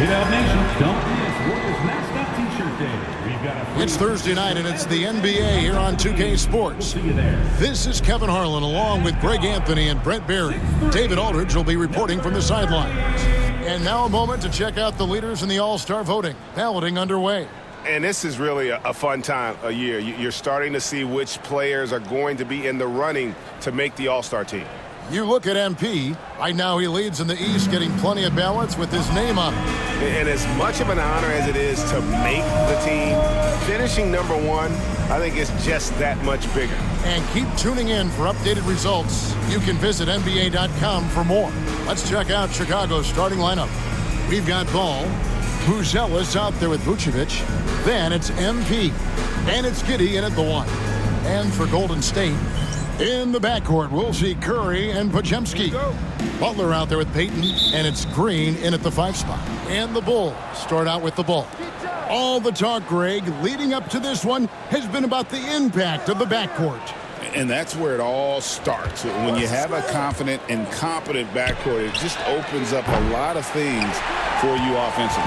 Dub Nation, don't miss Warriors Mascot T-shirt Day. We've got a free It's Thursday night, and it's the NBA here on 2K Sports. See you there. This is Kevin Harlan along with Greg Anthony and Brent Barry. David Aldridge will be reporting from the sidelines. And now a moment to check out the leaders in the All-Star voting. Balloting underway. And this is really a fun time of year. You're starting to see which players are going to be in the running to make the All-Star team. You look at MP. Right now he leads in the East, getting plenty of ballots with his name on it. And as much of an honor as it is to make the team, finishing number one, I think it's just that much bigger. And keep tuning in for updated results. You can visit NBA.com for more. Let's check out Chicago's starting lineup. We've got Ball. Buzelis out there with Vucevic. Then it's MP. And it's Giddey in at the one. And for Golden State, in the backcourt, we'll see Curry and Podziemski. Butler out there with Payton, and it's Green in at the 5 spot. And the Bulls start out with the ball. All the talk, Greg, leading up to this one has been about the impact of the backcourt. And that's where it all starts. When you have a confident and competent backcourt, it just opens up a lot of things for you offensively.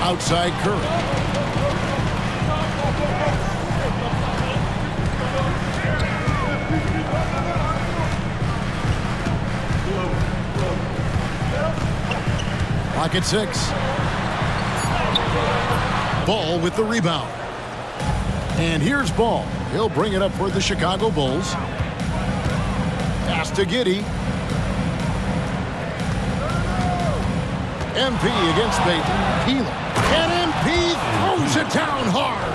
Outside Curry. Clock at 6. Ball with the rebound. And here's Ball. He'll bring it up for the Chicago Bulls. Pass to Giddey. MP against Payton. Keelan. And MP throws it down hard.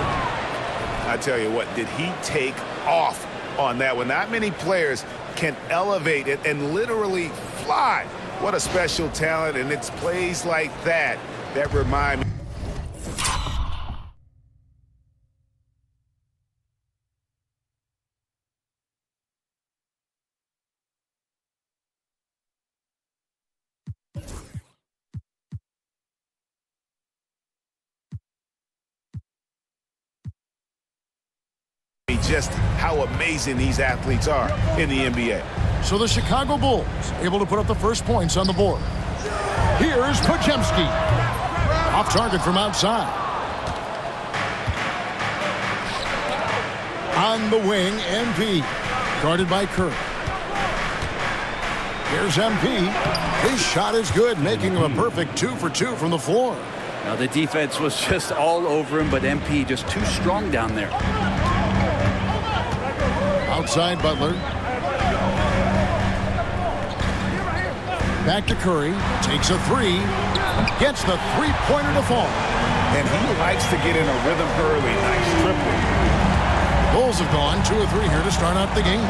I tell you what, did he take off on that one? Not many players can elevate it and literally fly. What a special talent, and it's plays like that that remind me. Just how amazing these athletes are in the NBA. So the Chicago Bulls able to put up the first points on the board. Here's Podziemski. Off target from outside. On the wing, MP. Guarded by Curry. Here's MP. His shot is good, making him a perfect 2 for 2 from the floor. Now the defense was just all over him, but MP just too strong down there. Outside Butler. Back to Curry. Takes a 3. Gets the three-pointer to fall. And he likes to get in a rhythm early. Nice triple. Bulls have gone 2 of 3 here to start out the game.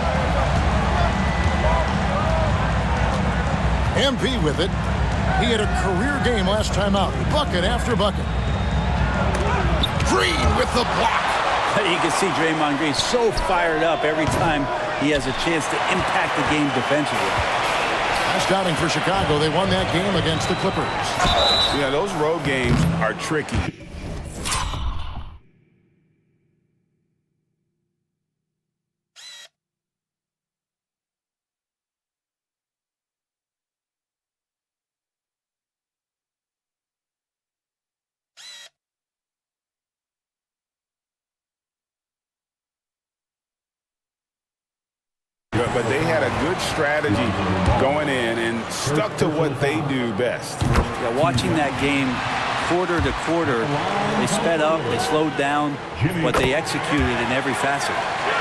MP with it. He had a career game last time out. Bucket after bucket. Green with the block. You can see Draymond Green so fired up every time he has a chance to impact the game defensively. Last outing for Chicago, they won that game against the Clippers. Yeah, those road games are tricky. But they had a good strategy going in and stuck to what they do best. Yeah, watching that game quarter to quarter, they sped up, they slowed down, but they executed in every facet.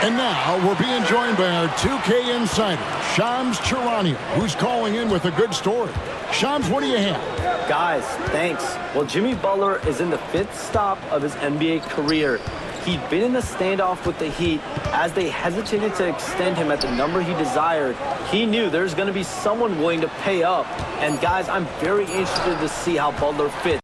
And now we're being joined by our 2K insider, Shams Charania, who's calling in with a good story. Shams, what do you have? Guys, thanks. Well, Jimmy Butler is in the 5th stop of his NBA career. He'd been in a standoff with the Heat. As they hesitated to extend him at the number he desired, he knew there's going to be someone willing to pay up. And guys, I'm very interested to see how Butler fits.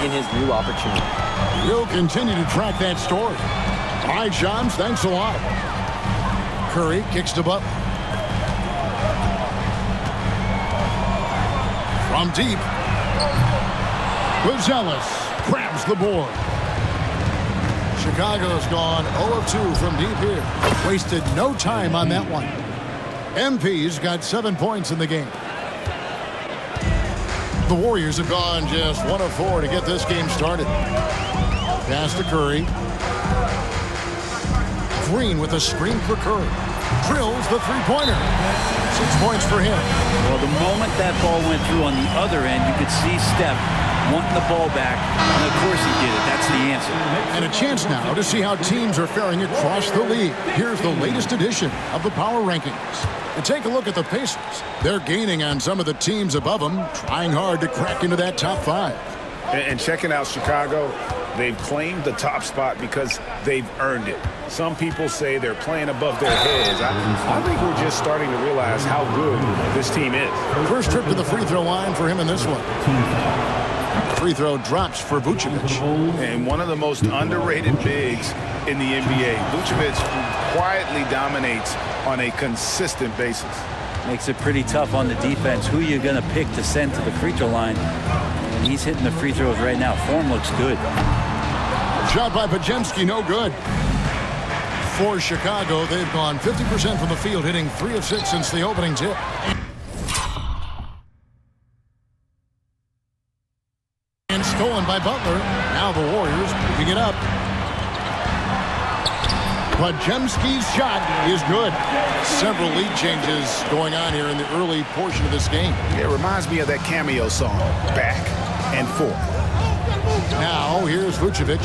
in his new opportunity. We'll continue to track that story. All right, Shams, thanks a lot. Curry kicks to Butler. From deep, Buzelis grabs the board. Chicago's gone 0 of 2 from deep here. Wasted no time on that one. MP's got 7 points in the game. The Warriors have gone just 1 of 4 to get this game started. Pass to Curry. Green with a screen for Curry. Drills the three-pointer. 6 points for him. Well, the moment that ball went through on the other end, you could see Steph wanting the ball back, and of course he did it. That's the answer. And a chance now to see how teams are faring across the league. Here's the latest edition of the Power Rankings. And take a look at the Pacers. They're gaining on some of the teams above them, trying hard to crack into that top 5. And checking out Chicago, they've claimed the top spot because they've earned it. Some people say they're playing above their heads. I think we're just starting to realize how good this team is. First trip to the free throw line for him in this one. Free throw drops for Vucevic. And one of the most underrated bigs in the NBA. Vucevic quietly dominates on a consistent basis. Makes it pretty tough on the defense. Who are you going to pick to send to the free throw line? And he's hitting the free throws right now. Form looks good. Shot by Podziemski, no good. For Chicago, they've gone 50% from the field, hitting 3 of 6 since the opening tip. And stolen by Butler. Now the Warriors moving it up. Podziemski's shot is good. Several lead changes going on here in the early portion of this game. It reminds me of that cameo song, Back and Forth. Now, here's Vucevic.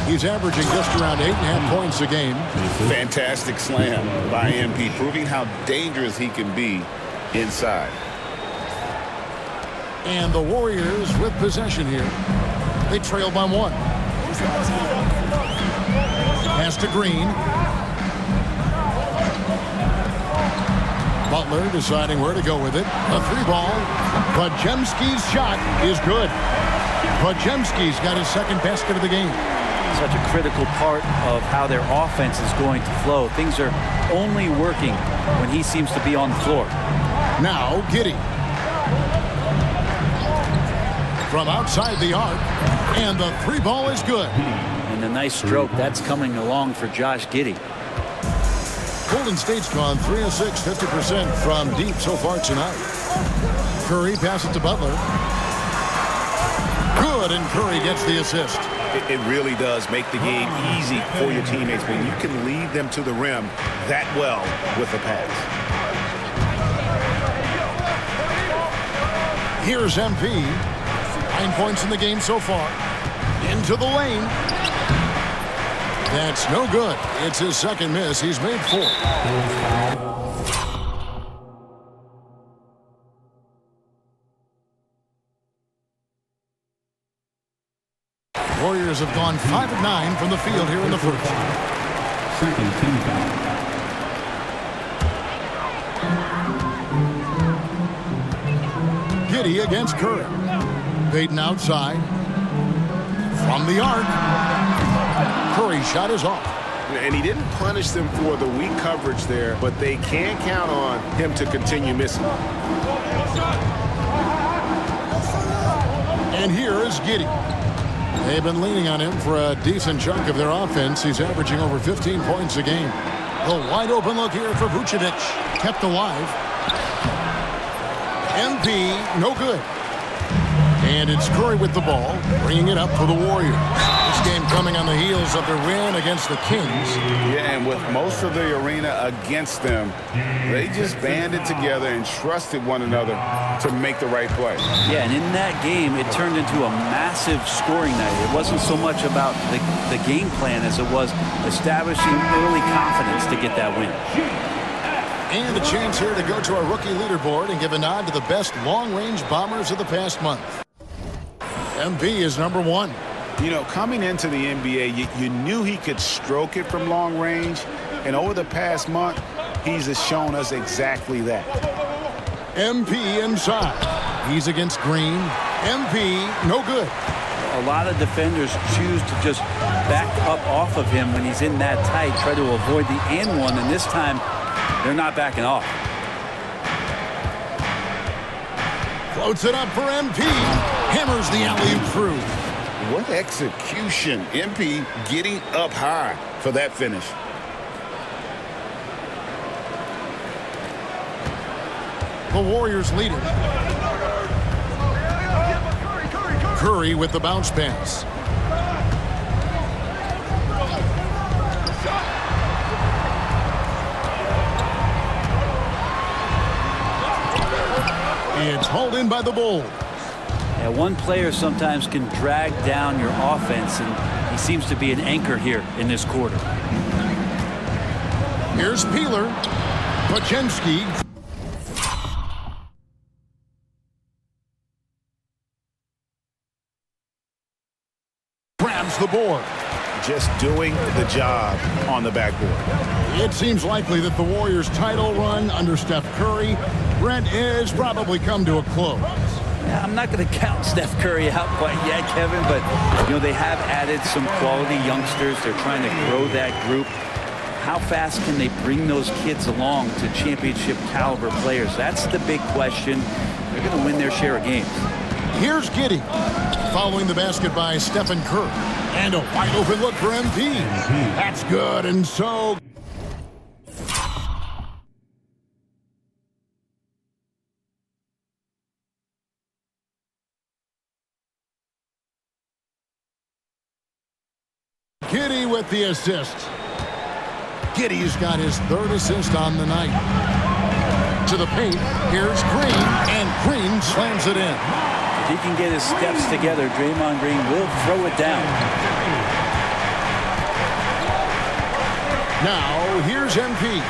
He's averaging just around 8.5 points a game. Fantastic slam by MP, proving how dangerous he can be inside. And the Warriors with possession here. They trail by 1. Pass to Green. Butler deciding where to go with it. A 3-ball. Podziemski's shot is good. Podziemski's got his second basket of the game. Such a critical part of how their offense is going to flow. Things are only working when he seems to be on the floor. Now Giddey. From outside the arc. And the 3-ball is good. And the nice stroke, that's coming along for Josh Giddey. Golden State's gone 3 of 6, 50% from deep so far tonight. Curry passes to Butler. Good, and Curry gets the assist. It really does make the game easy for your teammates when you can lead them to the rim that well with a pass. Here's MP. 9 points in the game so far. Into the lane. That's no good. It's his second miss. He's made 4. Warriors have gone 5 of 9 from the field here in the first. Second team foul. Giddey against Curry. Baden outside. From the arc. Curry's shot is off. And he didn't punish them for the weak coverage there, but they can count on him to continue missing. And here is Giddey. They've been leaning on him for a decent chunk of their offense. He's averaging over 15 points a game. The wide open look here for Vucevic. Kept alive. MP, no good. And it's Curry with the ball, bringing it up for the Warriors. This game coming on the heels of their win against the Kings. Yeah, and with most of the arena against them, they just banded together and trusted one another to make the right play. Yeah, and in that game, it turned into a massive scoring night. It wasn't so much about the game plan as it was establishing early confidence to get that win. And a chance here to go to our rookie leaderboard and give a nod to the best long-range bombers of the past month. MP is number 1. You know, coming into the NBA, you knew he could stroke it from long range. And over the past month, he's shown us exactly that. MP inside. He's against Green. MP, no good. a lot of defenders choose to just back up off of him when he's in that tight, try to avoid the and one, and this time they're not backing off. Floats it up for MP. Hammers the alley-oop through. What execution. MP getting up high for that finish. The Warriors lead it. Curry with the bounce pass. It's hauled in by the Bulls. Yeah, one player sometimes can drag down your offense, and he seems to be an anchor here in this quarter. Here's Peeler. Podziemski. Grabs the board. Just doing the job on the backboard. It seems likely that the Warriors' title run under Steph Curry, Brent, has probably come to a close. Yeah, I'm not going to count Steph Curry out quite yet, Kevin, but they have added some quality youngsters. They're trying to grow that group. How fast can they bring those kids along to championship caliber players? That's the big question. They're going to win their share of games. Here's Giddey, following the basket by Stephen Curry. And a wide open look for MP. That's good, and so... Giddey with the assist. Giddey's got his third assist on the night. To the paint, here's Green, and Green slams it in. If he can get his steps together, Draymond Green will throw it down. Now, here's MP.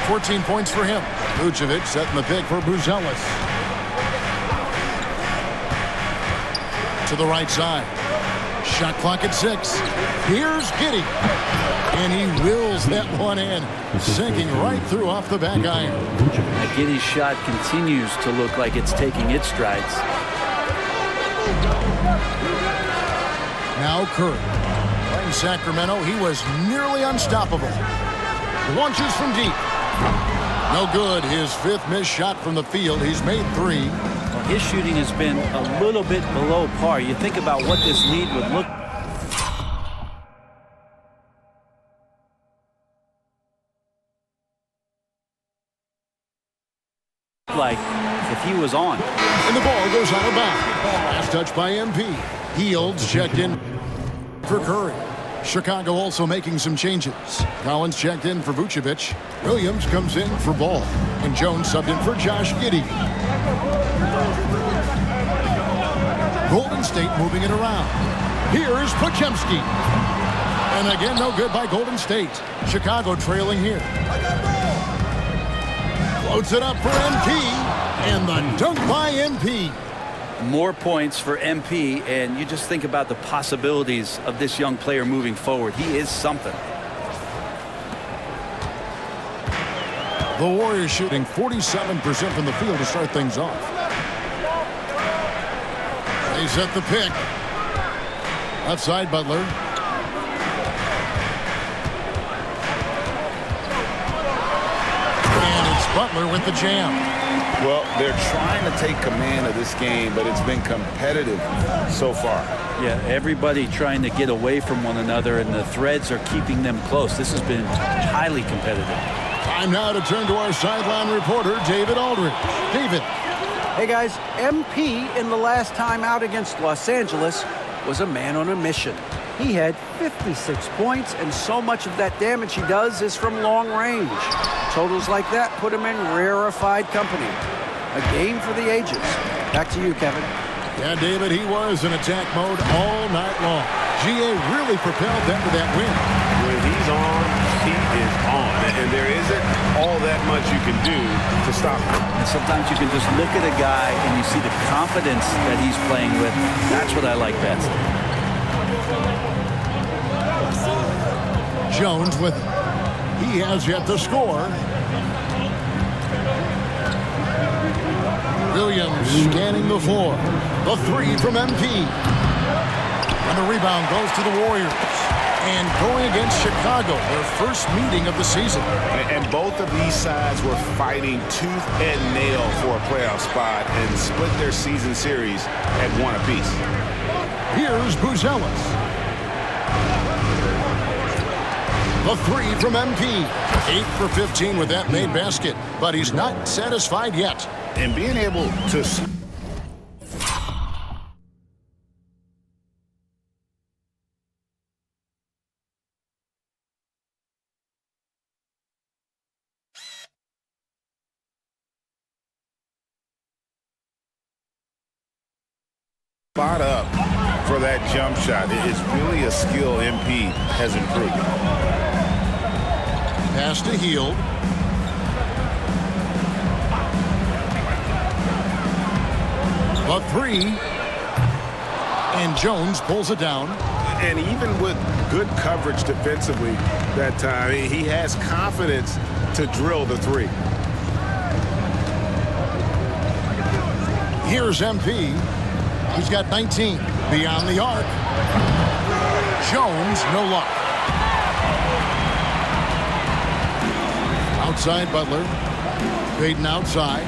14 points for him. Vucevic setting the pick for Buzelis. To the right side. Shot clock at 6. Here's Giddey. And he wills that one in. Sinking right through off the back iron. Giddey's shot continues to look like it's taking its strides. Now Curry. Playing Sacramento, he was nearly unstoppable. Launches from deep. No good. His 5th missed shot from the field. He's made 3. Well, his shooting has been a little bit below par. You think about what this lead would look like if he was on. And the ball goes out of bounds. Last touch by MP. Hields checked in for Curry. Chicago also making some changes. Collins checked in for Vucevic. Williams comes in for Ball. And Jones subbed in for Josh Giddey. Golden State moving it around. Here's Podziemski. And again, no good by Golden State. Chicago trailing here. Floats it up for MP. And the dunk by MP. More points for MP, and you just think about the possibilities of this young player moving forward. He is something. The Warriors shooting 47% from the field to start things off. They set the pick. Left side, Butler. And it's Butler with the jam. Well, they're trying to take command of this game, but it's been competitive so far. Yeah, everybody trying to get away from one another, and the threads are keeping them close. This has been highly competitive. Time now to turn to our sideline reporter, David Aldridge. David. Hey, guys. MP in the last time out against Los Angeles was a man on a mission. He had 56 points, and so much of that damage he does is from long range. Totals like that put him in rarefied company. A game for the ages. Back to you, Kevin. Yeah, David, he was in attack mode all night long. GA really propelled them to that win. When he's on, he is on. And there isn't all that much you can do to stop him. And sometimes you can just look at a guy and you see the confidence that he's playing with. That's what I like best. Jones with it. He has yet to score. Williams scanning the floor. The 3 from MP. And the rebound goes to the Warriors. And going against Chicago, their first meeting of the season. And both of these sides were fighting tooth and nail for a playoff spot and split their season series at 1 apiece. Here's Buzelis. The three from MP. 8 for 15 with that made basket. But he's not satisfied yet. And being able to... spot up for that jump shot. It is really a skill MP has improved. Pass to Hield. The three. And Jones pulls it down. And even with good coverage defensively that time, he has confidence to drill the three. Here's MP. He's got 19. Beyond the arc. Jones, no luck. Outside Butler. Baden outside.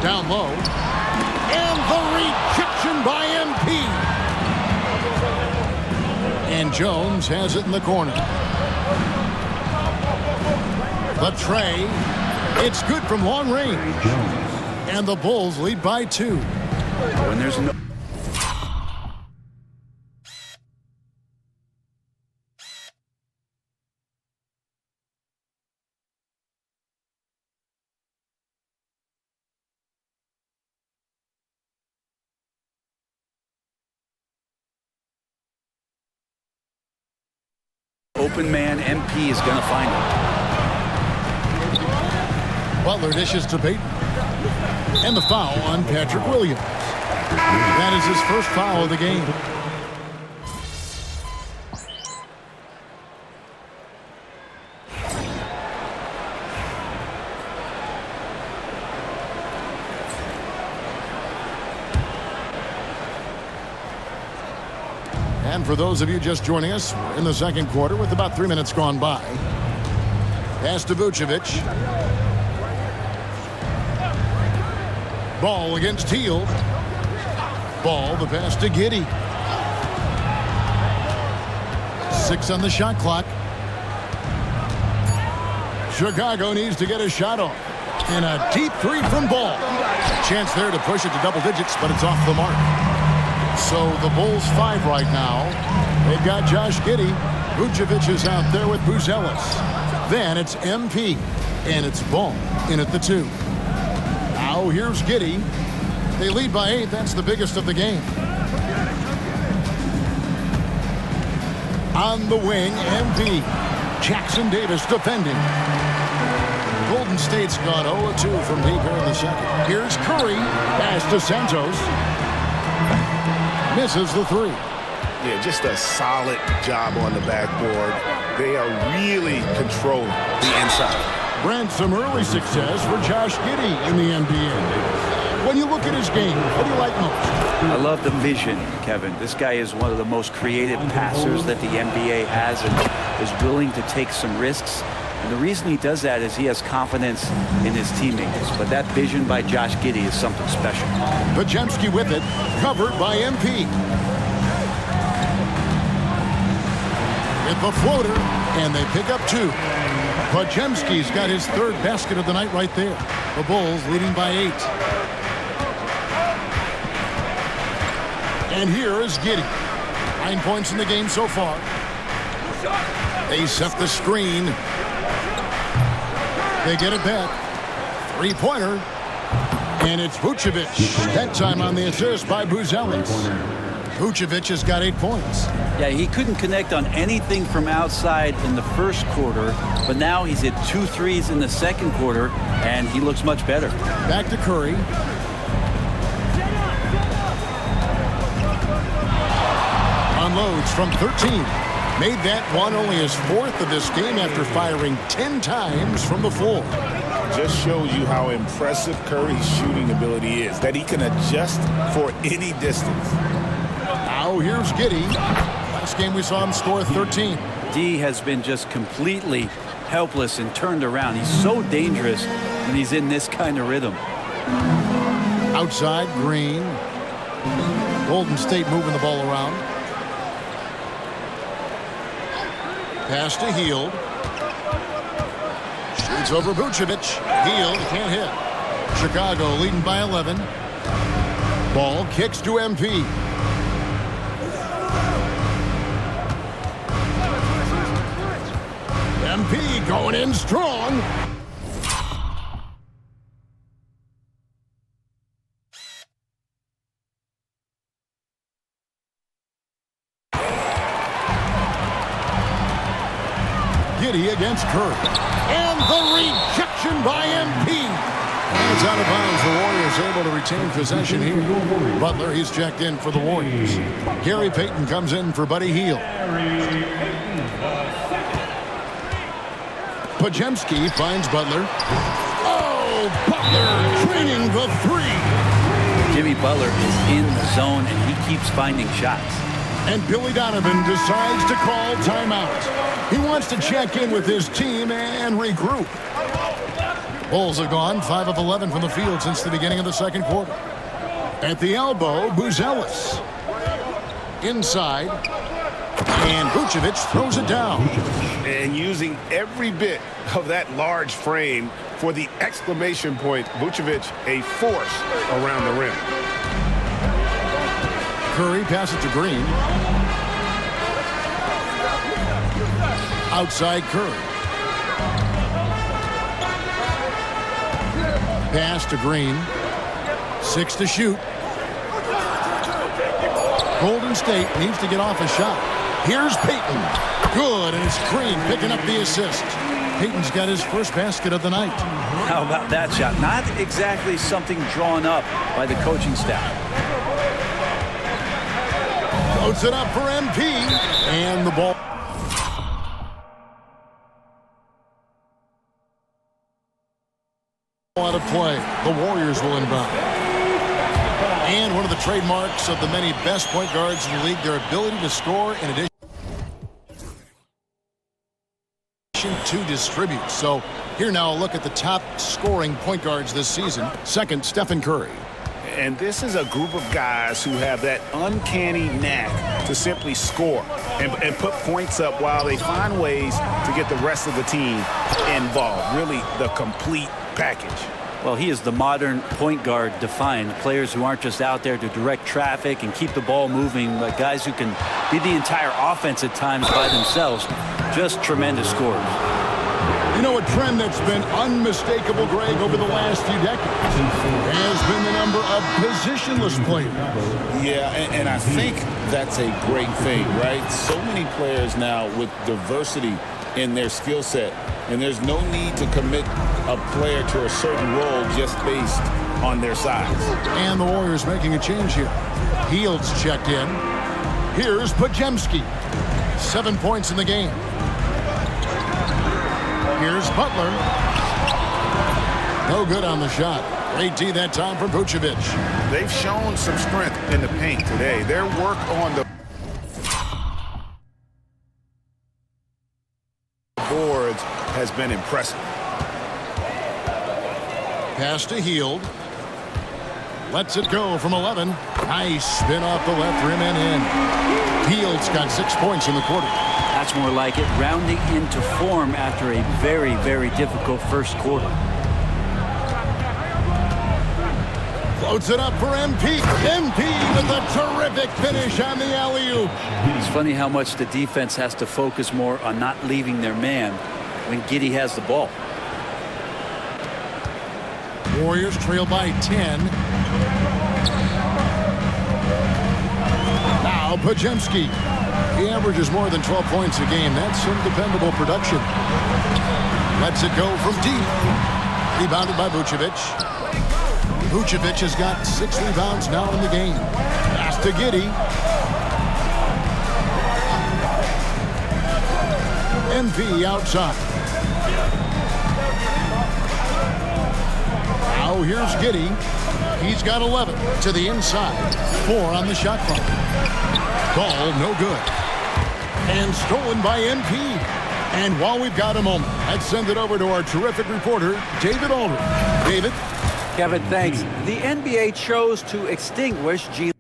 Down low. And the rejection by MP. And Jones has it in the corner. The tray. It's good from long range. And the Bulls lead by 2. When there's no... open man, MP is going to find him. Butler dishes to Baden. And the foul on Patrick Williams. That is his first foul of the game. And for those of you just joining us, we're in the second quarter with about 3 minutes gone by. Pass to Vucevic. Ball against Hield. Ball, the pass to Giddey. 6 on the shot clock. Chicago needs to get a shot off. And a deep three from Ball. Chance there to push it to double digits, but it's off the mark. So the Bulls 5 right now. They've got Josh Giddey. Vucevic is out there with Buzelis. Then it's MP. And it's Ball in at the 2. Now here's Giddey. They lead by 8. That's the biggest of the game. On the wing, MP. Jackson Davis defending. Golden State's gone 0-2 from deep here in the second. Here's Curry. Pass to Santos. Misses the 3. Yeah, just a solid job on the backboard. They are really controlling the inside. Brent, some early success for Josh Giddey in the NBA. When you look at his game, what do you like most? I love the vision, Kevin. This guy is one of the most creative passers that the NBA has and is willing to take some risks. And the reason he does that is he has confidence in his teammates. But that vision by Josh Giddey is something special. Podziemski with it, covered by MP. With the floater, and they pick up 2. Podziemski's got his 3rd basket of the night right there. The Bulls leading by 8. And here is Giddey. 9 points in the game so far. They set the screen. They get it back. 3-pointer. And it's Vucevic. That time on the assist by Buzelis. Vucevic has got 8 points. Yeah, he couldn't connect on anything from outside in the first quarter, but now he's hit 2 threes in the second quarter, and he looks much better. Back to Curry. Unloads from 13. Made that one only his 4th of this game after firing 10 times from the floor. Just shows you how impressive Curry's shooting ability is, that he can adjust for any distance. Now Now here's Giddey. Last game we saw him score 13. D has been just completely helpless and turned around. He's so dangerous when he's in this kind of rhythm. Outside, Green. Golden State moving the ball around. Pass to Hield. Shoots over Vucevic. Hield can't hit. Chicago leading by 11. Ball kicks to MP. MP going in strong. Giddey against Curry. And the rejection by MP. And it's out of bounds. The Warriors able to retain possession here. Butler, he's checked in for the Warriors. Gary Payton comes in for Buddy Hield. Podziemski finds Butler. Oh, Butler draining the three. Jimmy Butler is in the zone, and he keeps finding shots. And Billy Donovan decides to call timeout. He wants to check in with his team and regroup. Bulls have gone 5 of 11 from the field since the beginning of the second quarter. At the elbow, Buzelis. Inside. And Vucevic throws it down. And using every bit of that large frame for the exclamation point, Vucevic a force around the rim. Curry passes to Green. Outside Curry. Pass to Green. 6 to shoot. Golden State needs to get off a shot. Here's Payton. Good, and it's Green picking up the assist. Payton's got his first basket of the night. How about that shot? Not exactly something drawn up by the coaching staff. Floats it up for MP. And the ball. Out of play. The Warriors will inbound. And one of the trademarks of the many best point guards in the league, their ability to score in addition to distribute. So here now a look at the top scoring point guards this season. Second, Stephen Curry. And this is a group of guys who have that uncanny knack to simply score and put points up while they find ways to get the rest of the team involved. Really the complete package. Well, he is the modern point guard defined. Players who aren't just out there to direct traffic and keep the ball moving, but guys who can be the entire offense at times by themselves. Just tremendous scorers. You know, a trend that's been unmistakable, Greg, over the last few decades has been the number of positionless players. Yeah, and I think that's a great thing, right? So many players now with diversity in their skill set, and there's no need to commit a player to a certain role just based on their size. And the Warriors making a change here. Hield's checked in. Here's Podziemski. 7 points in the game. Here's Butler. No good on the shot. Great D that time from Vucevic. They've shown some strength in the paint today. Their work on the boards has been impressive. Pass to Hield. Lets it go from 11. Nice spin off the left rim and in. Hield's got 6 points in the quarter. That's more like it. Rounding into form after a very, very difficult first quarter. Floats it up for MP. MP with a terrific finish on the alley-oop. It's funny how much the defense has to focus more on not leaving their man when Giddey has the ball. Warriors trail by 10. Now Podziemski. He averages more than 12 points a game. That's some dependable production. Lets it go from deep. Rebounded by Vucevic. Vucevic has got 6 rebounds now in the game. Pass to Giddey. MP outside. Now here's Giddey. He's got 11 to the inside. 4 on the shot clock. Ball no good. And stolen by MP. And while we've got a moment, let's send it over to our terrific reporter, David Aldridge. David? Kevin, thanks. The NBA chose to extinguish G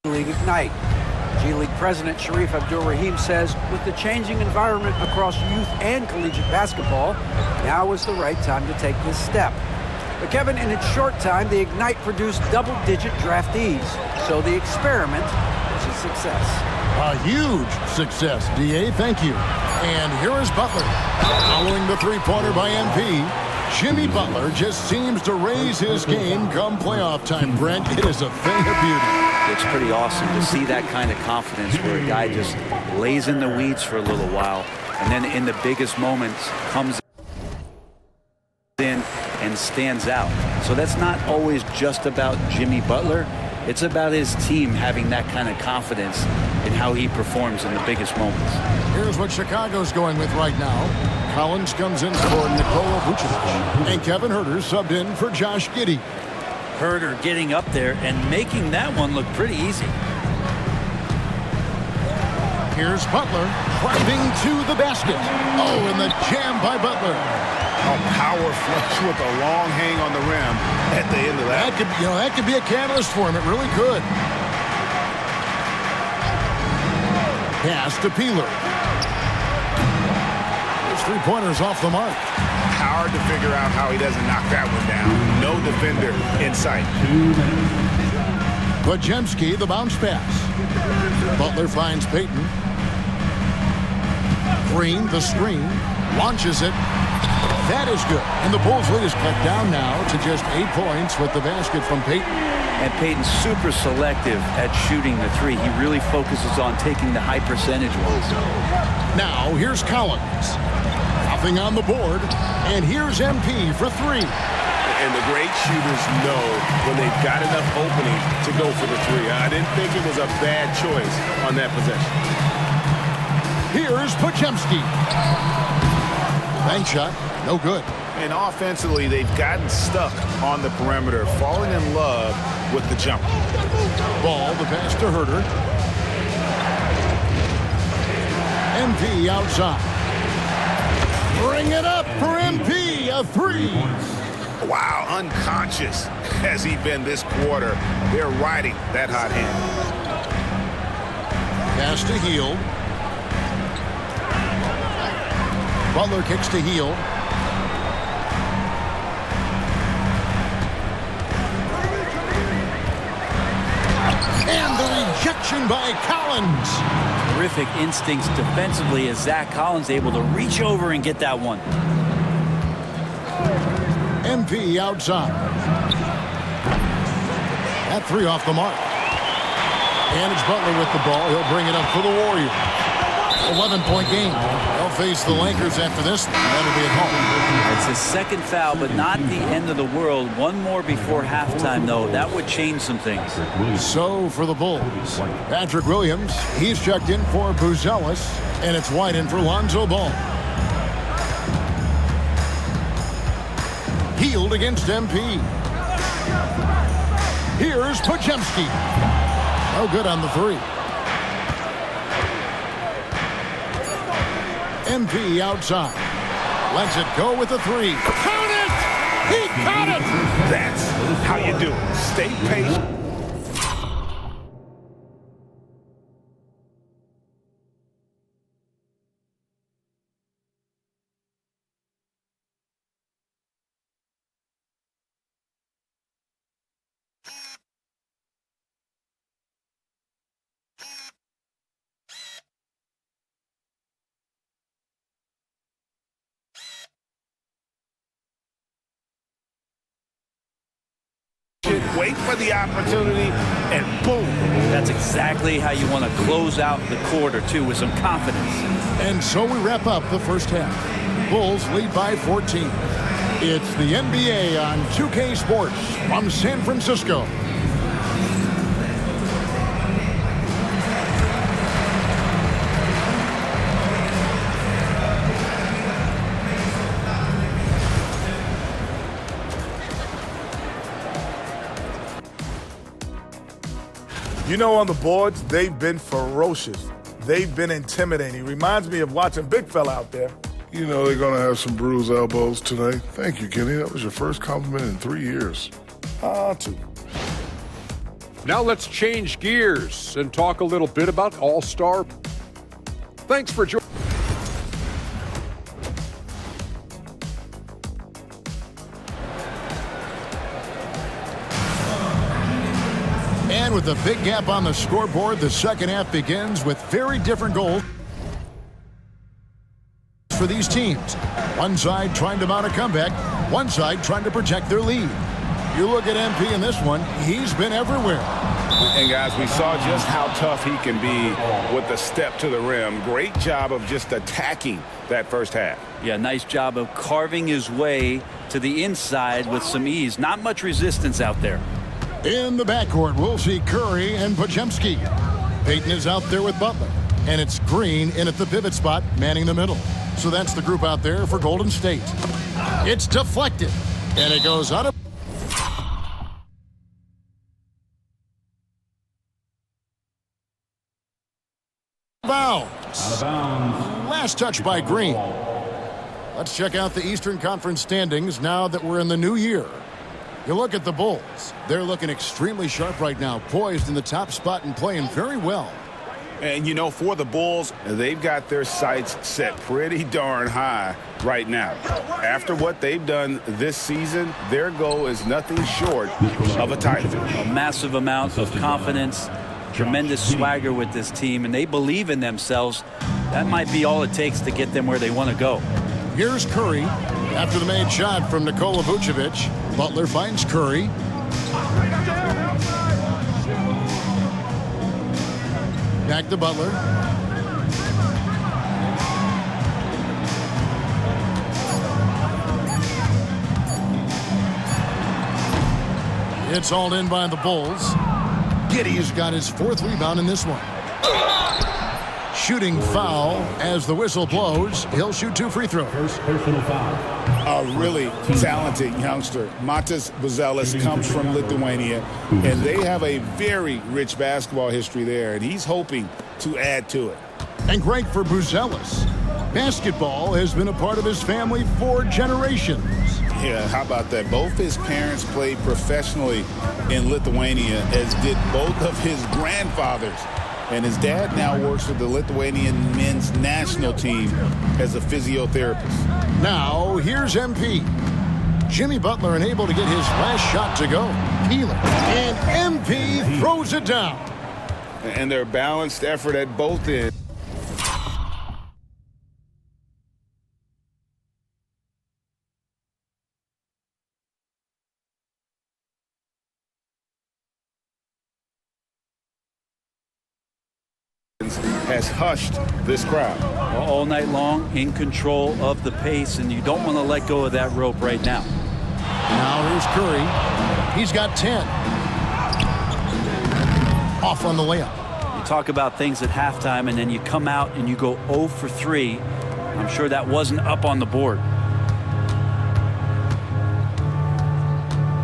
League Ignite. G League President Sharif Abdur-Rahim says with the changing environment across youth and collegiate basketball, now is the right time to take this step. But Kevin, in its short time, the Ignite produced double-digit draftees, so the experiment was a success. A huge success, DA. Thank you. And here is Butler. Following the three-pointer by MP, Jimmy Butler just seems to raise his game come playoff time, Brent. It is a thing of beauty. It's pretty awesome to see that kind of confidence where a guy just lays in the weeds for a little while and then in the biggest moments comes in and stands out. So that's not always just about Jimmy Butler. It's about his team having that kind of confidence in how he performs in the biggest moments. Here's what Chicago's going with right now. Collins comes in for Nikola Vucevic. And Kevin Huerter subbed in for Josh Giddey. Huerter getting up there and making that one look pretty easy. Here's Butler driving to the basket. Oh, and the jam by Butler. A power flush with a long hang on the rim at the end of that. That could be a catalyst for him. It really could. Pass to Peeler. His three-pointer's off the mark. Hard to figure out how he doesn't knock that one down. No defender in sight. Podziemski, the bounce pass. Butler finds Payton. Green, the screen, launches it. That is good. And the Bulls lead is cut down now to just 8 points with the basket from Payton. And Payton's super selective at shooting the three. He really focuses on taking the high percentage ones. Now, here's Collins. Nothing on the board. And here's MP for three. And the great shooters know when they've got enough opening to go for the three. I didn't think it was a bad choice on that possession. Here's Podziemski. Bank shot, no good. And offensively, they've gotten stuck on the perimeter, falling in love with the jumper. Ball, the pass to Huerter. MP outside. Bring it up for MP, a three. Wow, unconscious has he been this quarter. They're riding that hot hand. Pass to Hield. Butler kicks to Hield. And the rejection by Collins. Terrific instincts defensively as Zach Collins able to reach over and get that one. MP outside. That three off the mark. And it's Butler with the ball. He'll bring it up for the Warriors. 11-point game. They'll face the Lakers after this. That'll be at home. It's his second foul, but not the end of the world. One more before halftime, though. That would change some things. So for the Bulls, Patrick Williams, he's checked in for Buzelis, and it's White in for Lonzo Ball. Hield against MP. Here's Podziemski. No good on the three. MP outside. Lets it go with the three. Count it! He caught it! That's how you do it. Stay patient. Wait for the opportunity, and boom. That's exactly how you want to close out the quarter, too, with some confidence. And so we wrap up the first half. Bulls lead by 14. It's the NBA on 2K Sports from San Francisco. You know, on the boards, they've been ferocious. They've been intimidating. Reminds me of watching Big Fella out there. You know they're going to have some bruised elbows today. Thank you, Kenny. That was your first compliment in 3 years. Two. Now let's change gears and talk a little bit about All-Star. Thanks for joining. And with a big gap on the scoreboard, the second half begins with very different goals for these teams. One side trying to mount a comeback, one side trying to protect their lead. You look at MP in this one, he's been everywhere. And guys, we saw just how tough he can be with the step to the rim. Great job of just attacking that first half. Yeah, nice job of carving his way to the inside with some ease. Not much resistance out there. In the backcourt, we'll see Curry and Podziemski. Payton is out there with Butler. And it's Green in at the pivot spot, manning the middle. So that's the group out there for Golden State. It's deflected. And it goes out of bounds. Out of bounds. Last touch by Green. Let's check out the Eastern Conference standings now that we're in the new year. You look at the Bulls. They're looking extremely sharp right now, poised in the top spot and playing very well. And, you know, for the Bulls, they've got their sights set pretty darn high right now. After what they've done this season, their goal is nothing short of a title. A massive amount of confidence, tremendous swagger with this team, and they believe in themselves. That might be all it takes to get them where they want to go. Here's Curry after the made shot from Nikola Vucevic. Butler finds Curry. Back to Butler. It's all in by the Bulls. Giddey's got his fourth rebound in this one. Shooting foul as the whistle blows. He'll shoot 2 free throws. First personal foul. A really talented youngster. Matas Buzelis comes from Lithuania, and they have a very rich basketball history there, and he's hoping to add to it. And great for Buzelis. Basketball has been a part of his family for generations. Yeah, how about that? Both his parents played professionally in Lithuania, as did both of his grandfathers. And his dad now works with the Lithuanian men's national team as a physiotherapist. Now, here's MP. Jimmy Butler unable to get his last shot to go. Peeler. And MP throws it down. And their balanced effort at both ends. Has hushed this crowd. All night long, in control of the pace, and you don't want to let go of that rope right now. Now here's Curry. He's got 10. Off on the layup. You talk about things at halftime, and then you come out and you go 0 for 3. I'm sure that wasn't up on the board.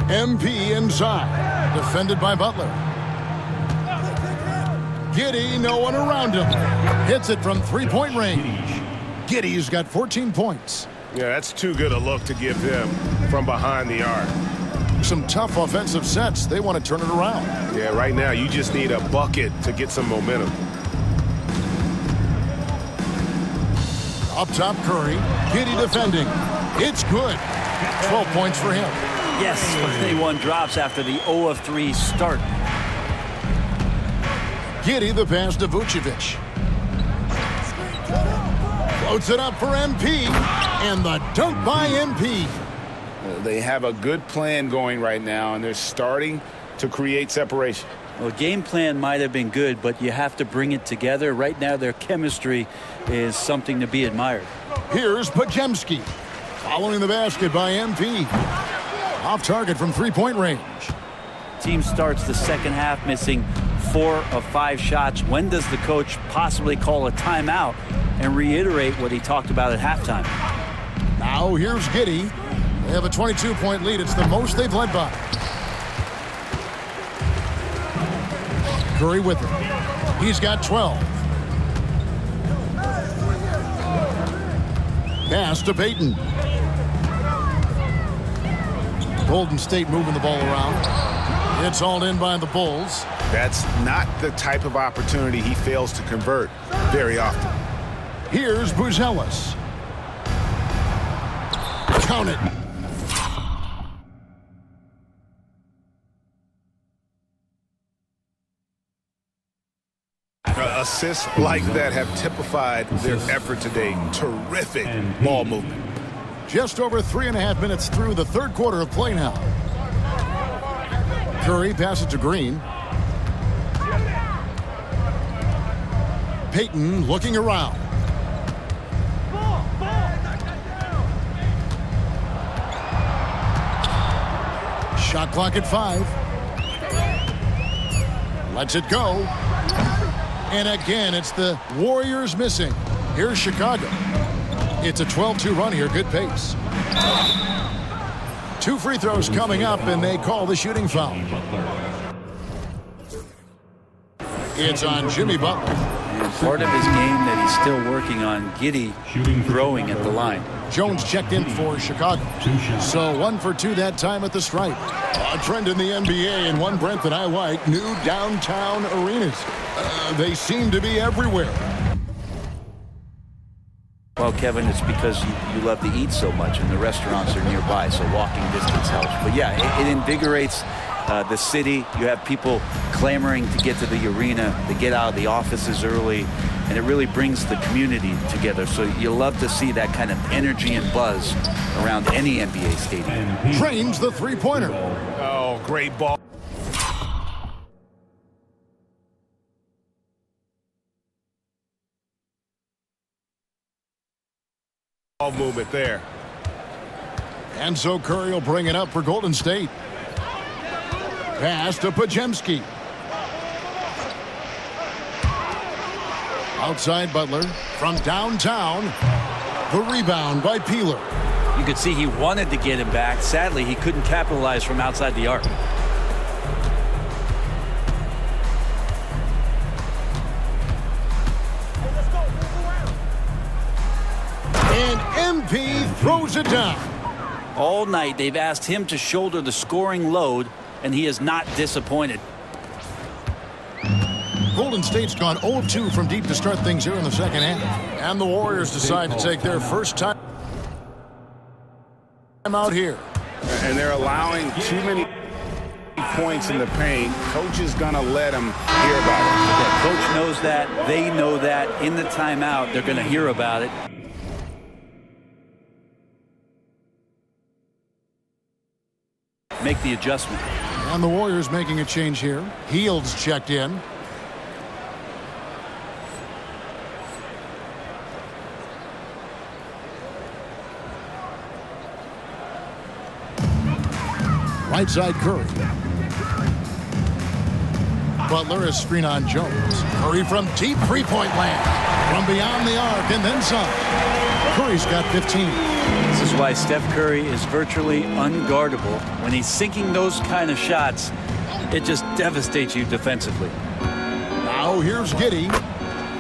MP inside. Defended by Butler. Giddey, no one around him. Hits it from three-point range. Giddey's got 14 points. Yeah, that's too good a look to give him from behind the arc. Some tough offensive sets. They want to turn it around. Yeah, right now you just need a bucket to get some momentum. Up top, Curry. Giddey defending. It's good. 12 points for him. Yes, 21 drops after the 0 of 3 start. Giddey the pass to Vucevic. Floats it up for MP. And the dunk by MP. They have a good plan going right now, and they're starting to create separation. Well, game plan might have been good, but you have to bring it together. Right now, their chemistry is something to be admired. Here's Podziemski. Following the basket by MP. Off target from three-point range. Team starts the second half missing 4 of 5 shots. When does the coach possibly call a timeout and reiterate what he talked about at halftime? Now here's Giddey. They have a 22-point lead. It's the most they've led by. Curry with it. He's got 12. Pass to Payton. Golden State moving the ball around. It's hauled in by the Bulls. That's not the type of opportunity he fails to convert very often. Here's Buzelis. Count it. Assists like that have typified their effort today. Terrific ball movement. Just over 3.5 minutes through the third quarter of play now. Curry passes to Green. Payton looking around. Shot clock at 5. Lets it go. And again, it's the Warriors missing. Here's Chicago. It's a 12-2 run here. Good pace. 2 free throws coming up, and they call the shooting foul. It's on Jimmy Butler. And part of his game that he's still working on, Giddey growing at the line. Jones checked in for Chicago. So 1 for 2 that time at the stripe. A trend in the NBA, and one, Brent, that I like, new downtown arenas. They seem to be everywhere. Well, Kevin, it's because you love to eat so much and the restaurants are nearby, so walking distance helps. But yeah, it invigorates the city. You have people clamoring to get to the arena, to get out of the offices early, and it really brings the community together. So you love to see that kind of energy and buzz around any NBA stadium. Trains the three-pointer. Oh, great ball. Ball movement there. And so Curry will bring it up for Golden State. Pass to Podziemski. Outside Butler from downtown. The rebound by Peeler. You could see he wanted to get him back. Sadly, he couldn't capitalize from outside the arc. And MP throws it down. All night, they've asked him to shoulder the scoring load, and he is not disappointed. Golden State's gone 0-2 from deep to start things here in the second half. And the Warriors decide to take their first time out here. And they're allowing too many points in the paint. Coach is going to let them hear about it. The coach knows that. They know that. In the timeout, they're going to hear about it. Make the adjustment. And the Warriors making a change here. Hields checked in. Right side Curry. Butler is screen on Jones. Curry from deep three-point land. From beyond the arc and then some. Curry's got 15. This is why Steph Curry is virtually unguardable. When he's sinking those kind of shots, it just devastates you defensively. Now here's Giddey.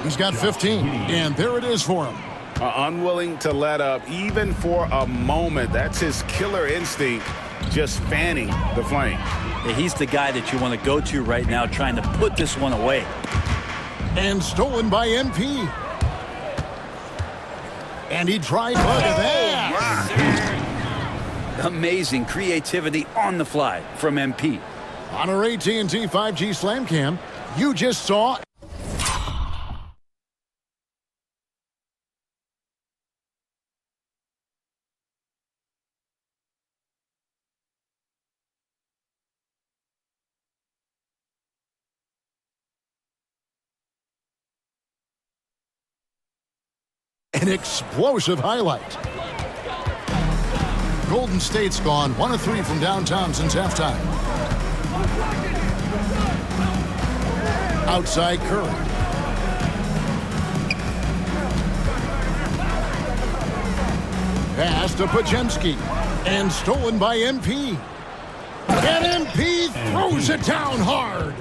He's got 15. And there it is for him. Unwilling to let up even for a moment. That's his killer instinct, just fanning the flame. Yeah, he's the guy that you want to go to right now, trying to put this one away. And stolen by MP. And he tried. Look at that. Amazing creativity on the fly from MP. On our AT&T 5G Slam Cam, you just saw an explosive highlight. Golden State's gone 1 of 3 from downtown since halftime. Outside Curry. Pass to Podziemski. And stolen by MP. And MP throws it down hard.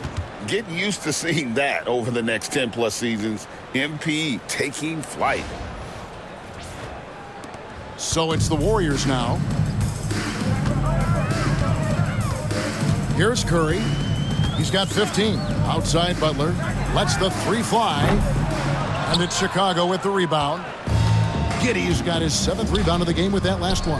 Get used to seeing that over the next 10-plus seasons. MP taking flight. So it's the Warriors now. Here's Curry. He's got 15. Outside Butler. Lets the 3 fly. And it's Chicago with the rebound. Giddey's got his 7th rebound of the game with that last one.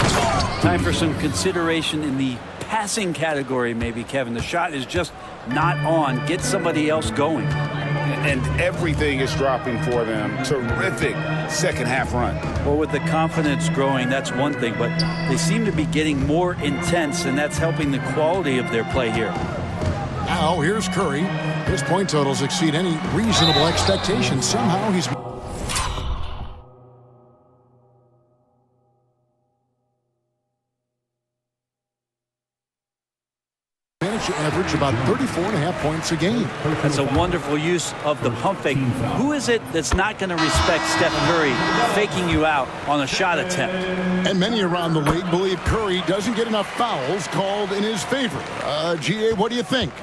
Time for some consideration in the passing category, maybe, Kevin. The shot is just not on. Get somebody else going. And everything is dropping for them. Terrific second-half run. Well, with the confidence growing, that's one thing, but they seem to be getting more intense, and that's helping the quality of their play here. Now, here's Curry. His point totals exceed any reasonable expectations. Somehow he's... to average about 34.5 points a game. That's a wonderful use of the pump fake. Who is it that's not going to respect Steph Curry faking you out on a shot attempt? And many around the league believe Curry doesn't get enough fouls called in his favor. GA, what do you think?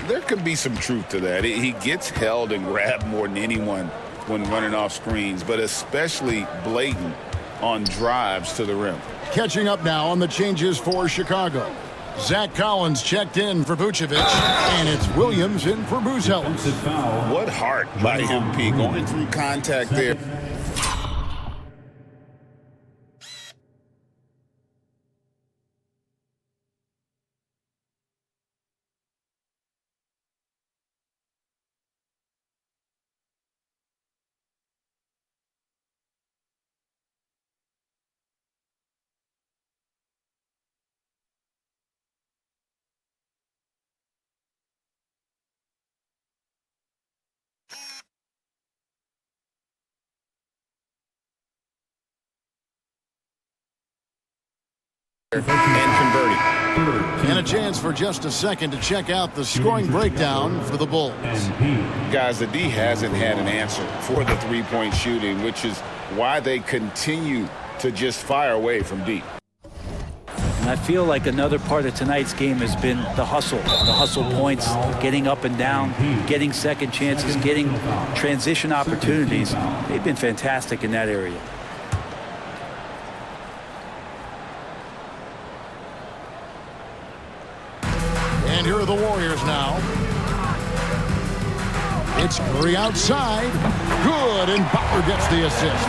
There could be some truth to that. He gets held and grabbed more than anyone when running off screens, but especially blatant on drives to the rim. Catching up now on the changes for Chicago. Zach Collins checked in for Vucevic, and it's Williams in for Buzelis. What heart by MP going through contact there. And converting. And a chance for just a second to check out the scoring breakdown for the Bulls. Guys, the D hasn't had an answer for the three-point shooting, which is why they continue to just fire away from deep. And I feel like another part of tonight's game has been the hustle points, getting up and down, getting second chances, getting transition opportunities. They've been fantastic in that area. And here are the Warriors now. It's Curry outside. Good, and Butler gets the assist.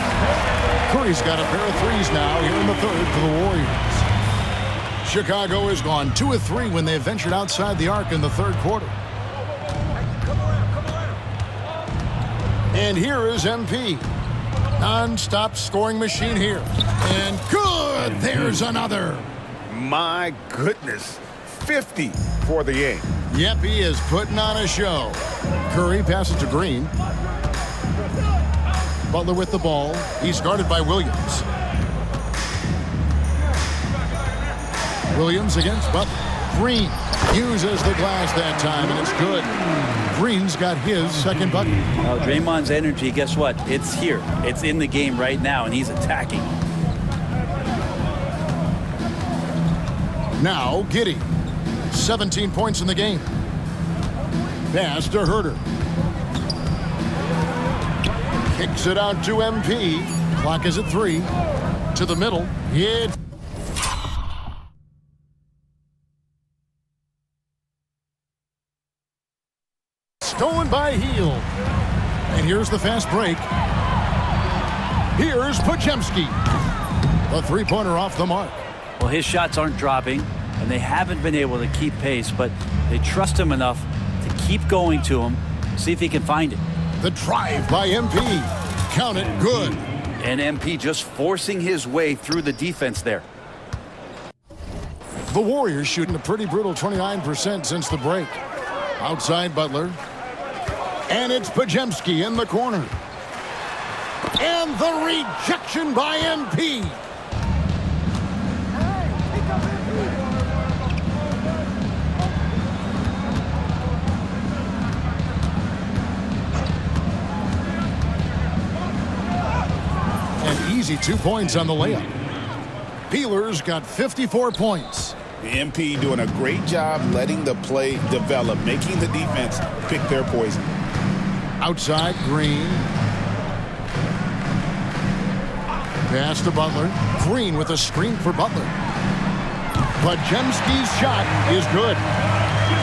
Curry's got a pair of threes now here in the third for the Warriors. Chicago has gone 2 of 3 when they ventured outside the arc in the third quarter. And here is MP. Non-stop scoring machine here. And good! There's another. My goodness. 50 for the game. Yep, he is putting on a show. Curry passes to Green. Butler with the ball. He's guarded by Williams. Williams against Butler. Green uses the glass that time, and it's good. Green's got his second bucket. Well, Draymond's energy, guess what? It's here. It's in the game right now, and he's attacking. Now, Giddey. 17 points in the game. Pass to Herter. Kicks it out to MP. Clock is at 3. To the middle. Hit. Stolen by Hield. And here's the fast break. Here's Podziemski. The three-pointer off the mark. Well, his shots aren't dropping, and they haven't been able to keep pace, but they trust him enough to keep going to him, see if he can find it. The drive by MP. Count it, good. And MP just forcing his way through the defense there. The Warriors shooting a pretty brutal 29% since the break. Outside Butler. And it's Podziemski in the corner. And the rejection by MP. easy 2 points on the layup. Peeler's got 54 points. The MP doing a great job letting the play develop, making the defense pick their poison. Outside, Green. Pass to Butler. Green with a screen for Butler. Podziemski's shot is good.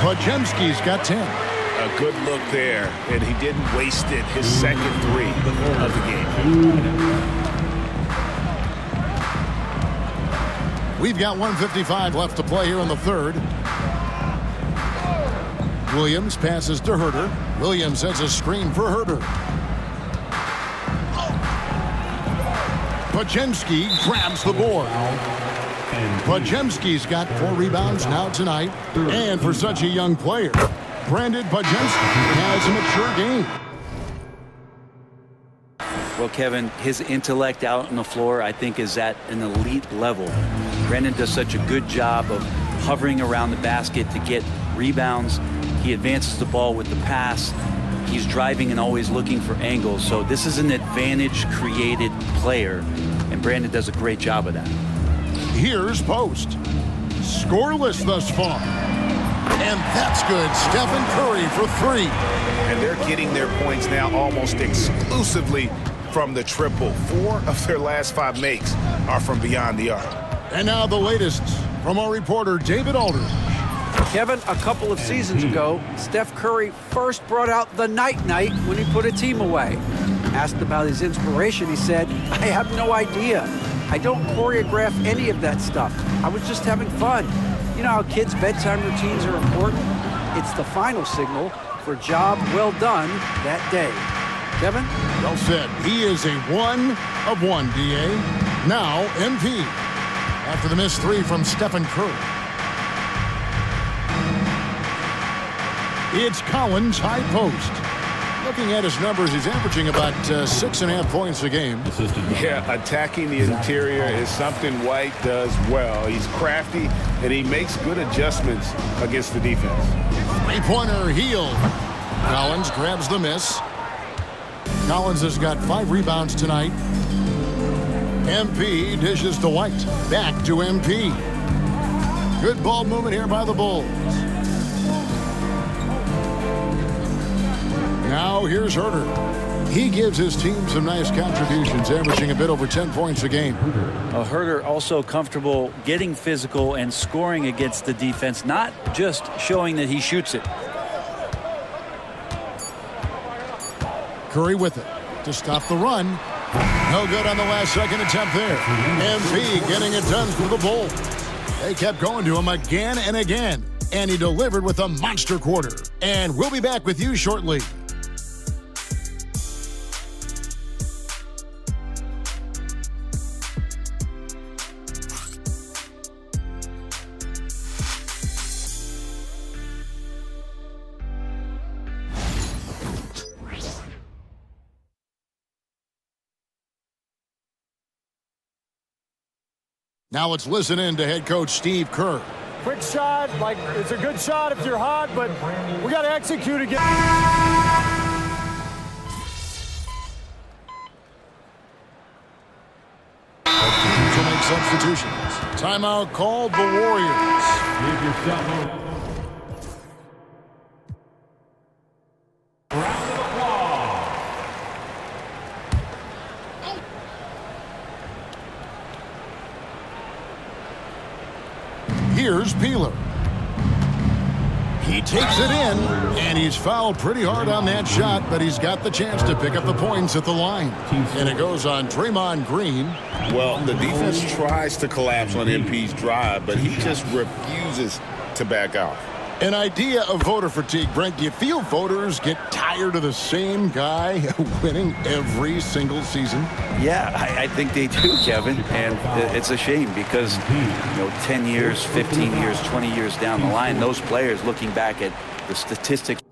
Podziemski's got 10. A good look there, and he didn't waste it. His second three of the game. We've got 1:55 left to play here in the third. Williams passes to Herter. Williams has a screen for Herter. Podziemski grabs the board. Podziemski's got 4 rebounds now tonight. And for such a young player, Brandon Podziemski has a mature game. Well, Kevin, his intellect out on the floor, I think, is at an elite level. Brandon does such a good job of hovering around the basket to get rebounds. He advances the ball with the pass. He's driving and always looking for angles. So this is an advantage-created player, and Brandon does a great job of that. Here's Post. Scoreless thus far. And that's good. Stephen Curry for 3. And they're getting their points now almost exclusively from the triple. 4 of their last 5 makes are from beyond the arc. And now the latest from our reporter, David Aldridge. Kevin, a couple of seasons ago, Steph Curry first brought out the night-night when he put a team away. Asked about his inspiration, he said, "I have no idea. I don't choreograph any of that stuff. I was just having fun." You know how kids' bedtime routines are important? It's the final signal for job well done that day. Kevin? Well said. He is a 1 of 1, D.A. Now, MP. After the missed 3 from Stephen Curry. It's Collins high post. Looking at his numbers, he's averaging about 6.5 points a game. Yeah, attacking the interior is something White does well. He's crafty, and he makes good adjustments against the defense. Three-pointer healed. Collins grabs the miss. Collins has got 5 rebounds tonight. MP dishes to White. Back to MP. Good ball movement here by the Bulls. Now here's Herter. He gives his team some nice contributions, averaging a bit over 10 points a game. Herter also comfortable getting physical and scoring against the defense, not just showing that he shoots it. Curry with it to stop the run. No good on the last second attempt there. MP getting it done for the Bulls. They kept going to him again and again, and he delivered with a monster quarter. And we'll be back with you shortly. Now let's listen in to head coach Steve Kerr. Quick shot, like it's a good shot if you're hot, but we got to execute again. To make substitutions. Timeout called the Warriors. Give yourself a round of applause. Here's Peeler. He takes it in, and he's fouled pretty hard on that shot, but he's got the chance to pick up the points at the line. And it goes on Draymond Green. Well, the defense tries to collapse on MP's drive, but he just refuses to back out. An idea of voter fatigue, Brent. Do you feel voters get tired of the same guy winning every single season? Yeah, I think they do, Kevin. And it's a shame because, 10 years, 15 years, 20 years down the line, those players looking back at the statistics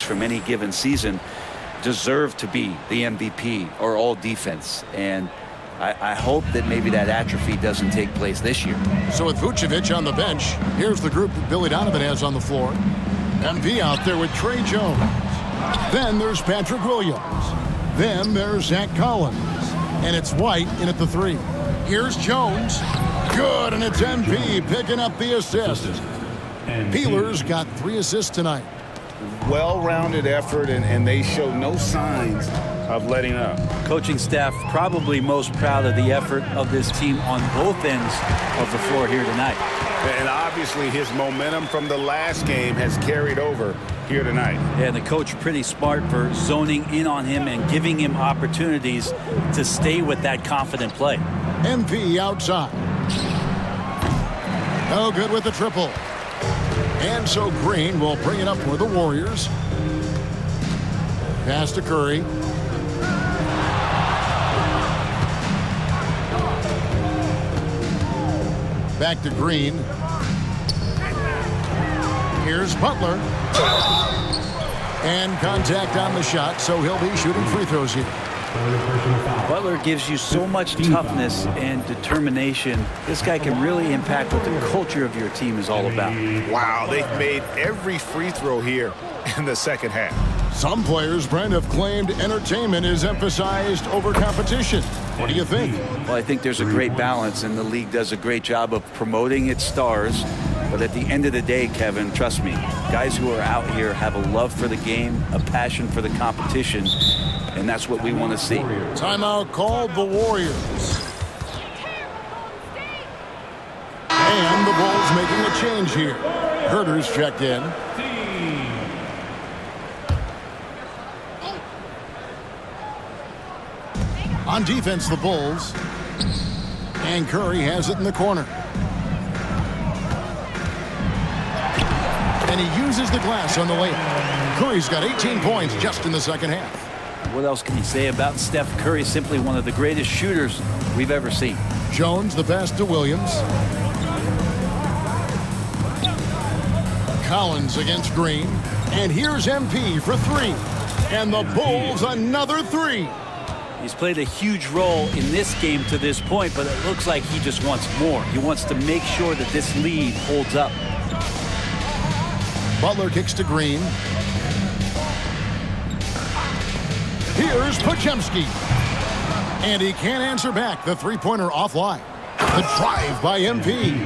from any given season deserve to be the MVP or all defense. And I hope that maybe that atrophy doesn't take place this year. So with Vucevic on the bench, here's the group that Billy Donovan has on the floor. MP out there with Trey Jones. Then there's Patrick Williams. Then there's Zach Collins. And it's White in at the 3. Here's Jones. Good, and it's MP picking up the assist. Peeler's got 3 assists tonight. Well-rounded effort, and they show no signs of letting up. Coaching staff probably most proud of the effort of this team on both ends of the floor here tonight. And obviously his momentum from the last game has carried over here tonight. Yeah, and the coach pretty smart for zoning in on him and giving him opportunities to stay with that confident play. MP outside. No good with the triple. And so Green will bring it up for the Warriors. Pass to Curry. Back to Green. Here's Butler. And contact on the shot, so he'll be shooting free throws here. Butler gives you so much toughness and determination. This guy can really impact what the culture of your team is all about. Wow, they've made every free throw here in the second half. Some players, Brent, have claimed entertainment is emphasized over competition. What do you think? Well, I think there's a great balance, and the league does a great job of promoting its stars. But at the end of the day, Kevin, trust me, guys who are out here have a love for the game, a passion for the competition, and that's what we want to see. Timeout called the Warriors. And the Bulls making a change here. Herter's checked in. On defense, the Bulls. And Curry has it in the corner. And he uses the glass on the layup. Curry's got 18 points just in the second half. What else can you say about Steph Curry? Simply one of the greatest shooters we've ever seen. Jones, the pass to Williams. Collins against Green. And here's MP for 3. And the Bulls another 3. He's played a huge role in this game to this point, but it looks like he just wants more. He wants to make sure that this lead holds up. Butler kicks to Green. Here's Podziemski. And he can't answer back. The three-pointer offline. The drive by MP.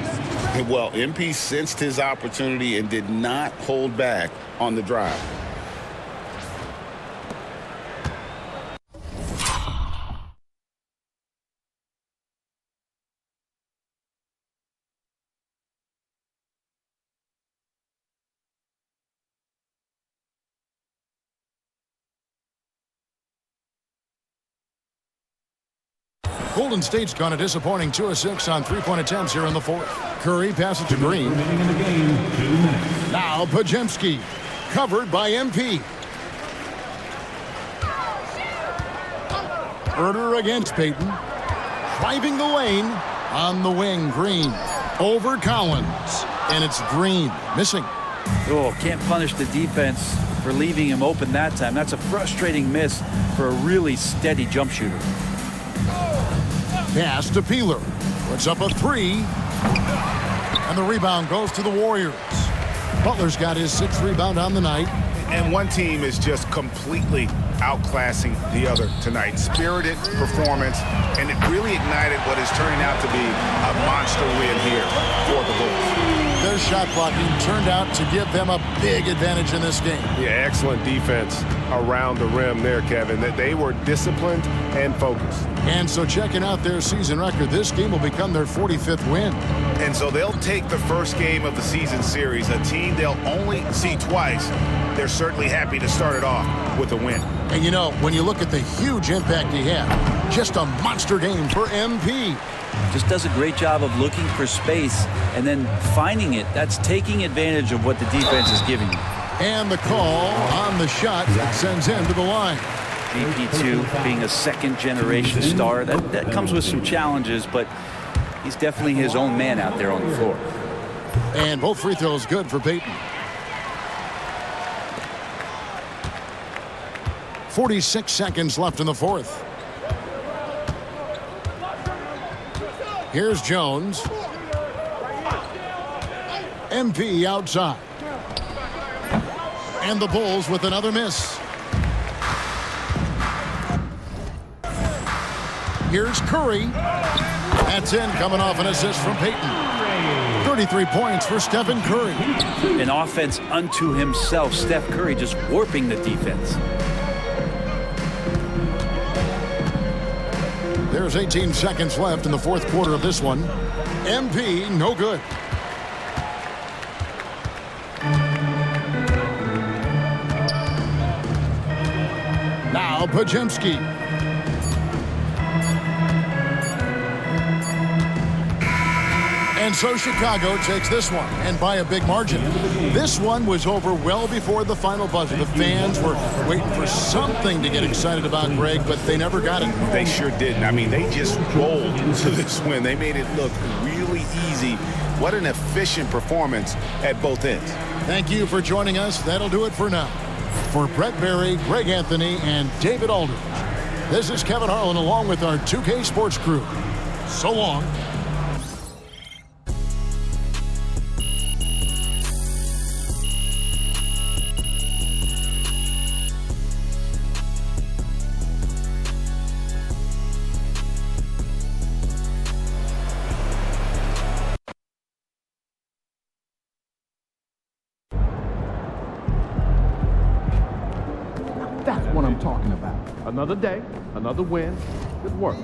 Well, MP sensed his opportunity and did not hold back on the drive. Golden State's gone a disappointing 2 of 6 on three-point attempts here in the fourth. Curry passes to Green. Now Podziemski, covered by MP. Herter against Payton. Driving the lane on the wing. Green over Collins. And it's Green missing. Oh, can't punish the defense for leaving him open that time. That's a frustrating miss for a really steady jump shooter. Pass to Peeler. Puts up a 3. And the rebound goes to the Warriors. Butler's got his 6th rebound on the night. And one team is just completely outclassing the other tonight. Spirited performance, and it really ignited what is turning out to be a monster win here for the Bulls. Their shot blocking turned out to give them a big advantage in this game. Yeah, excellent defense around the rim there, Kevin. That they were disciplined and focused. And so checking out their season record, this game will become their 45th win. And so they'll take the first game of the season series, a team they'll only see twice. They're certainly happy to start it off with a win. And you know, when you look at the huge impact he had, just a monster game for MP. Just does a great job of looking for space and then finding it. That's taking advantage of what the defense is giving you. And the call on the shot that sends him to the line. BP2 being a second-generation star, that comes with some challenges, but he's definitely his own man out there on the floor. And both free throws good for Payton. 46 seconds left in the fourth. Here's Jones. MP outside. And the Bulls with another miss. Here's Curry. That's in, coming off an assist from Peyton. 33 points for Stephen Curry. An offense unto himself. Steph Curry just warping the defense. There's 18 seconds left in the fourth quarter of this one. MP, no good. Now Podziemski. And so Chicago takes this one, and by a big margin. This one was over well before the final buzzer. The fans were waiting for something to get excited about, Greg, but they never got it. They sure didn't. I mean, they just rolled to this win. They made it look really easy. What an efficient performance at both ends. Thank you for joining us. That'll do it for now. For Brett Berry, Greg Anthony, and David Aldridge, this is Kevin Harlan along with our 2K Sports crew. So long. That's what I'm talking about. Another day, another win. Good work.